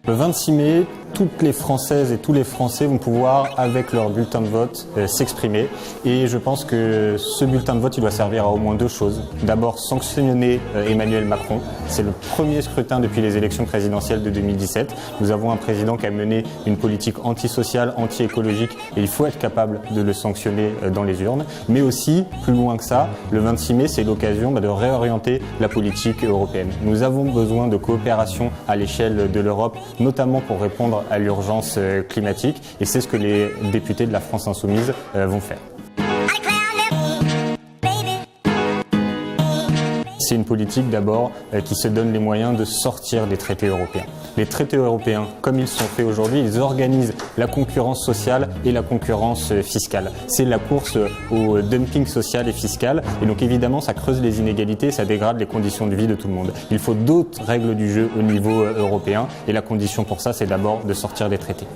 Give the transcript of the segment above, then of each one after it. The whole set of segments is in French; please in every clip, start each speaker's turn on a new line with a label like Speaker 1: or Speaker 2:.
Speaker 1: Le 26 mai, toutes les Françaises et tous les Français vont pouvoir, avec leur bulletin de vote, s'exprimer. Et je pense que ce bulletin de vote, il doit servir à au moins deux choses. D'abord, sanctionner Emmanuel Macron. C'est le premier scrutin depuis les élections présidentielles de 2017. Nous avons un président qui a mené une politique antisociale, anti-écologique, et il faut être capable de le sanctionner dans les urnes. Mais aussi, plus loin que ça, le 26 mai, c'est l'occasion de réorienter la politique européenne. Nous avons besoin de coopération à l'échelle de l'Europe, notamment pour répondre à l'urgence climatique, et c'est ce que les députés de la France Insoumise vont faire. C'est une politique d'abord qui se donne les moyens de sortir des traités européens. Les traités européens, comme ils sont faits aujourd'hui, ils organisent la concurrence sociale et la concurrence fiscale. C'est la course au dumping social et fiscal, et donc évidemment ça creuse les inégalités, ça dégrade les conditions de vie de tout le monde. Il faut d'autres règles du jeu au niveau européen, et la condition pour ça, c'est d'abord de sortir des traités.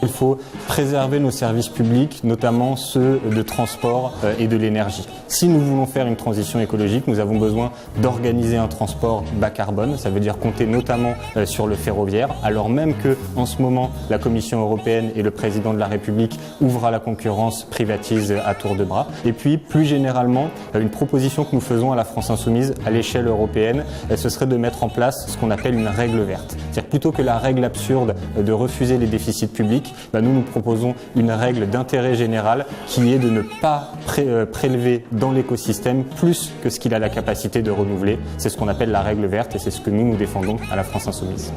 Speaker 1: Il faut préserver nos services publics, notamment ceux de transport et de l'énergie. Si nous voulons faire une transition écologique, nous avons besoin d'organiser un transport bas carbone. Ça veut dire compter notamment sur le ferroviaire, alors même que, en ce moment, la Commission européenne et le président de la République ouvrent à la concurrence, privatisent à tour de bras. Et puis, plus généralement, une proposition que nous faisons à la France Insoumise à l'échelle européenne, ce serait de mettre en place ce qu'on appelle une règle verte. C'est-à-dire plutôt que la règle absurde de refuser les déficits publics, nous proposons une règle d'intérêt général qui est de ne pas prélever dans l'écosystème plus que ce qu'il a la capacité de renouveler. C'est ce qu'on appelle la règle verte, et c'est ce que nous défendons à la France Insoumise.